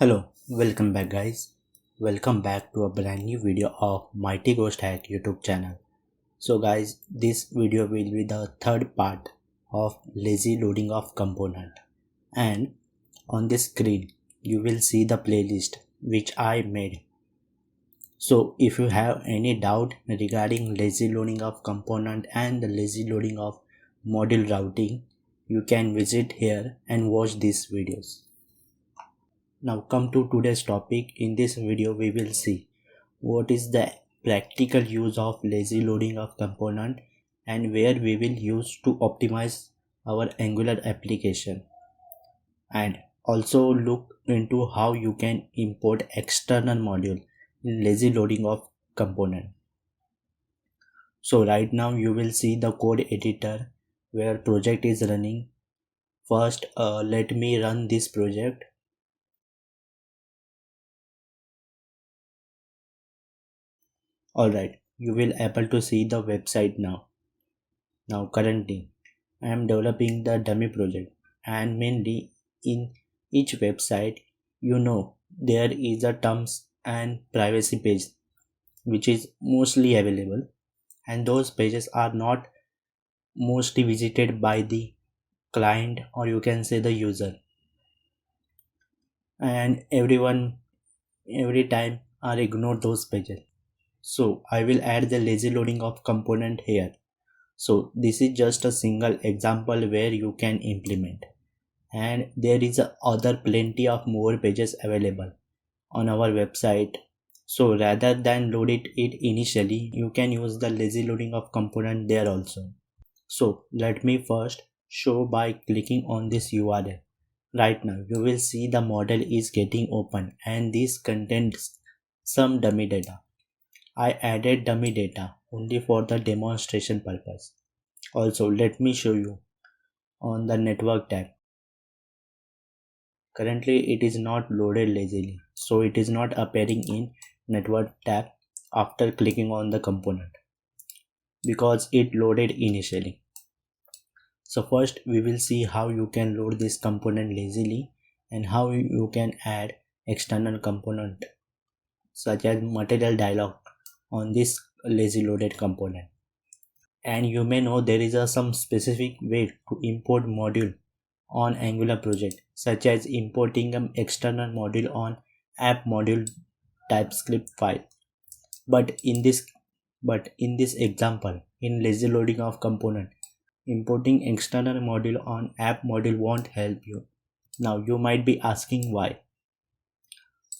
Hello, welcome back guys. Welcome back to a brand new video of Mighty Ghost Hack YouTube channel. So guys, this video will be the third part of lazy loading of component. And on this screen, you will see the playlist which I made. So if you have any doubt regarding lazy loading of component and the lazy loading of module routing, you can visit here and watch these videos. Now come to today's topic. In this video we will see what is the practical use of lazy loading of component and where we will use to optimize our Angular application, and also look into how you can import external module in lazy loading of component. So right now you will see the code editor where project is running. First let me run this project. Alright, you will able to see the website now. Now currently I am developing the dummy project, and mainly in each website there is a terms and privacy page which is mostly available, and those pages are not mostly visited by the client, or you can say the user, and everyone every time are ignore those pages. So I will add the lazy loading of component here. So this is just a single example where you can implement, and there is a other plenty of more pages available on our website. So rather than load it initially, you can use the lazy loading of component there also. So let me first show by clicking on this URL. Right now you will see the model is getting open, and this contains some dummy data. I added dummy data only for the demonstration purpose. Also let me show you on the network tab. Currently it is not loaded lazily, so it is not appearing in network tab after clicking on the component because it loaded initially. So first we will see how you can load this component lazily and how you can add external component such as material dialog on this lazy loaded component. And you may know there is some specific way to import module on Angular project, such as importing an external module on app module TypeScript file. But in this example, in lazy loading of component, importing external module on app module won't help you. Now you might be asking why.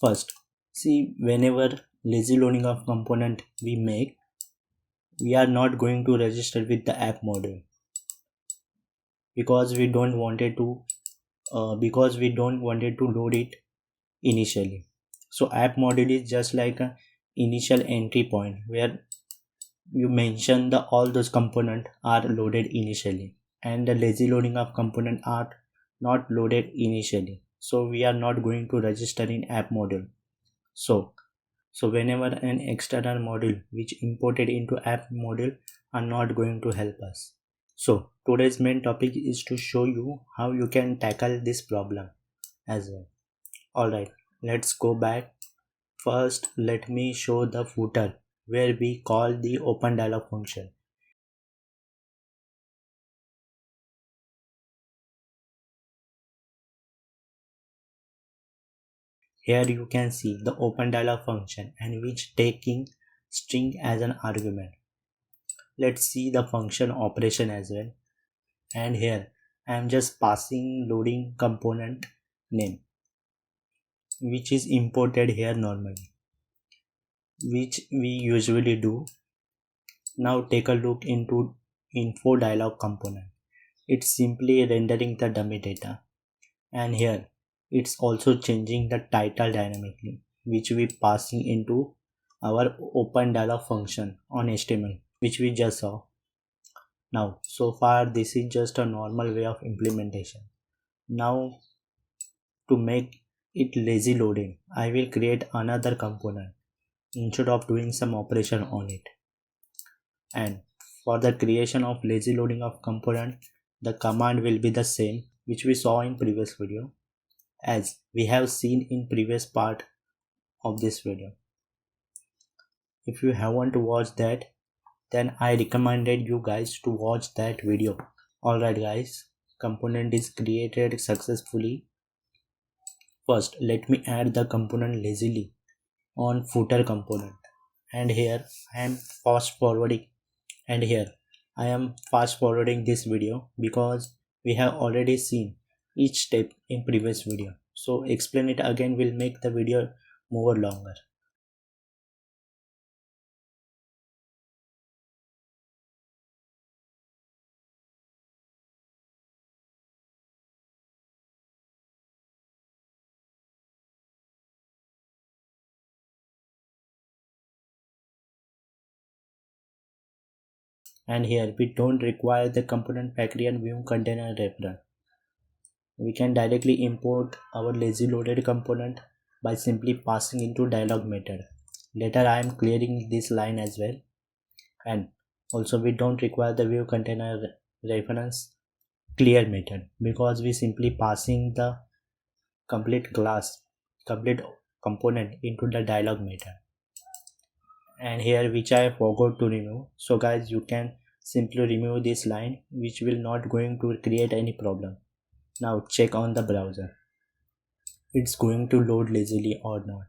First, see, whenever lazy loading of component we make, we are not going to register with the app module because we don't wanted to load it initially. So app module is just like a initial entry point where you mention the all those component are loaded initially, and the lazy loading of component are not loaded initially, so we are not going to register in app module. So so whenever an external module which imported into app module are not going to help us. So today's main topic is to show you how you can tackle this problem as well. Alright, let's go back. First, let me show the footer where we call the open dialog function. Here you can see the open dialog function and which taking string as an argument. Let's see the function operation as well. And here I am just passing loading component name, which is imported here normally, which we usually do. Now take a look into info dialog component. It's simply rendering the dummy data, and here it's also changing the title dynamically, which we passing into our open dialog function on HTML, which we just saw. Now so far this is just a normal way of implementation. Now to make it lazy loading, I will create another component instead of doing some operation on it. And for the creation of lazy loading of component, the command will be the same which we saw in previous video. as we have seen in previous part of this video. If you haven't watched that, then I recommended you guys to watch that video. Alright guys, component is created successfully. First, let me add the component lazily on footer component, and here I am fast forwarding this video because we have already seen each step in previous video, so explain it again will make the video more longer. And here we don't require the component factory and view container reference. We can directly import our lazy loaded component by simply passing into dialog method. Later I am clearing this line as well. And also we don't require the view container reference clear method because we simply passing the complete component into the dialog method. And here which I forgot to remove, so guys you can simply remove this line which will not going to create any problem. Now check on the browser, it's going to load lazily or not.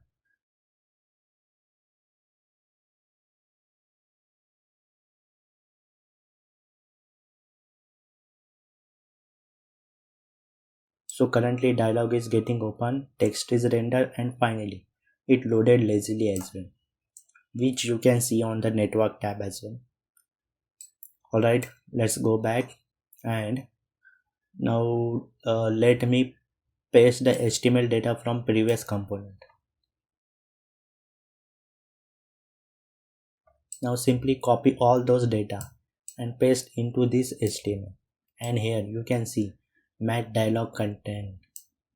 So currently dialog is getting open, text is rendered, and finally it loaded lazily as well, which you can see on the network tab as well. Alright, let's go back, and now let me paste the HTML data from previous component. Now simply copy all those data and paste into this HTML, and here you can see mat dialog content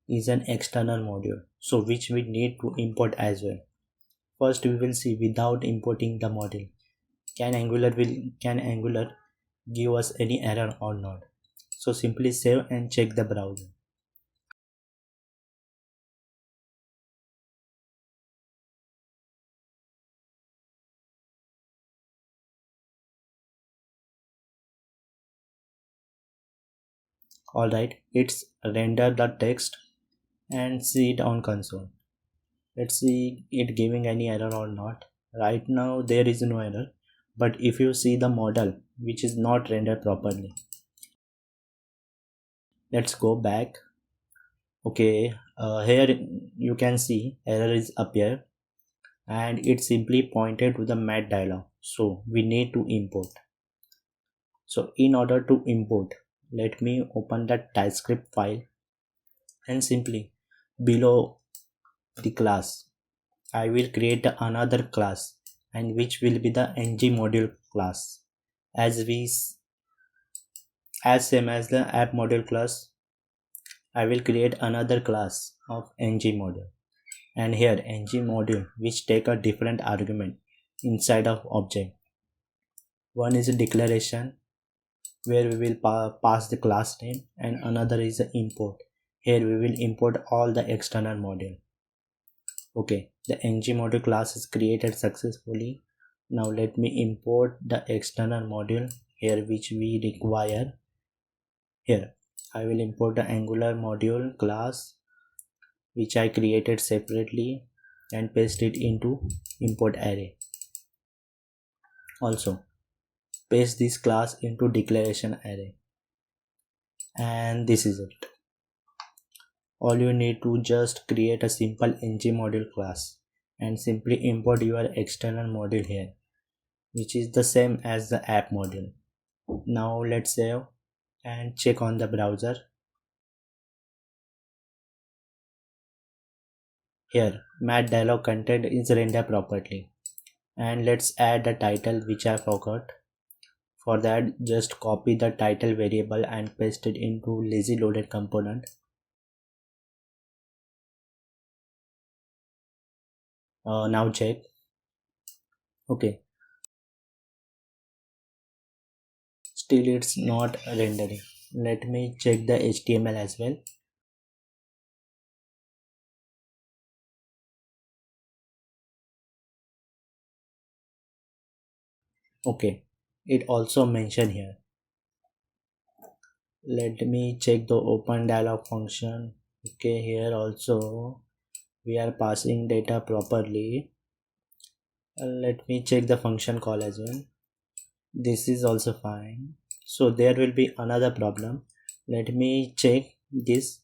is an external module, so which we need to import as well. First we will see without importing the module, can Angular give us any error or not. So simply save and check the browser. Alright, it's render the text and see it on console. Let's see it giving any error or not. Right now there is no error, but if you see the model which is not rendered properly, let's go back. Okay, here you can see error is appear and it simply pointed to the mat dialog, so we need to import. So in order to import, let me open that TypeScript file, and simply below the class I will create another class, and which will be the ng module class, as same as the app module class. I will create another class of ng module, and here ng module which take a different argument inside of object. One is a declaration where we will pass the class name, and another is the import. Here we will import all the external module. Okay, the ng module class is created successfully. Now let me import the external module here which we require. Here I will import the Angular module class which I created separately and paste it into import array. Also paste this class into declaration array, and this is it. All you need to just create a simple ng module class and simply import your external module here, which is the same as the app module. Now let's save and check on the browser. Here mat dialog content is rendered properly, and let's add the title which I forgot. For that, just copy the title variable and paste it into lazy loaded component. Now check. Okay, still it's not rendering. Let me check the HTML as well. Okay, it also mentioned here. Let me check the open dialog function. Okay, here also we are passing data properly. Let me check the function call as well. This is also fine. So there will be another problem. Let me check this.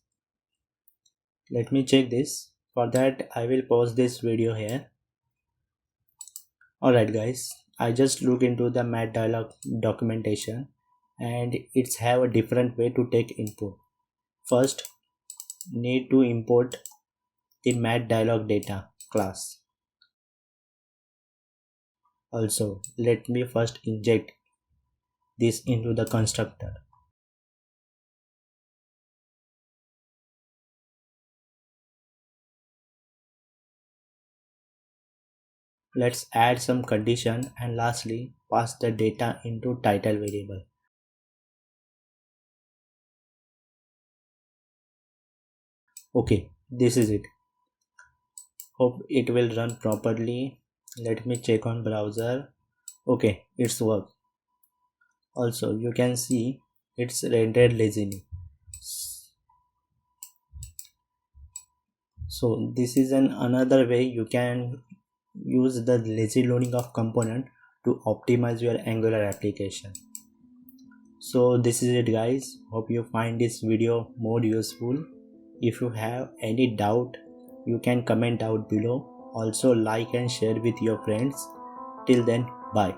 For that I will pause this video here. Alright guys, I just look into the mat dialog documentation and it's have a different way to take input. First, need to import the mat dialog data class. Also, let me first inject this into the constructor. Let's add some condition and lastly pass the data into title variable. Okay, this is it. Hope it will run properly. Let me check on browser. Okay, it's work. Also, you can see it's rendered lazily. So this is another way you can use the lazy loading of component to optimize your Angular application. So this is it guys. Hope you find this video more useful. If you have any doubt, you can comment out below. Also like and share with your friends. Till then, bye.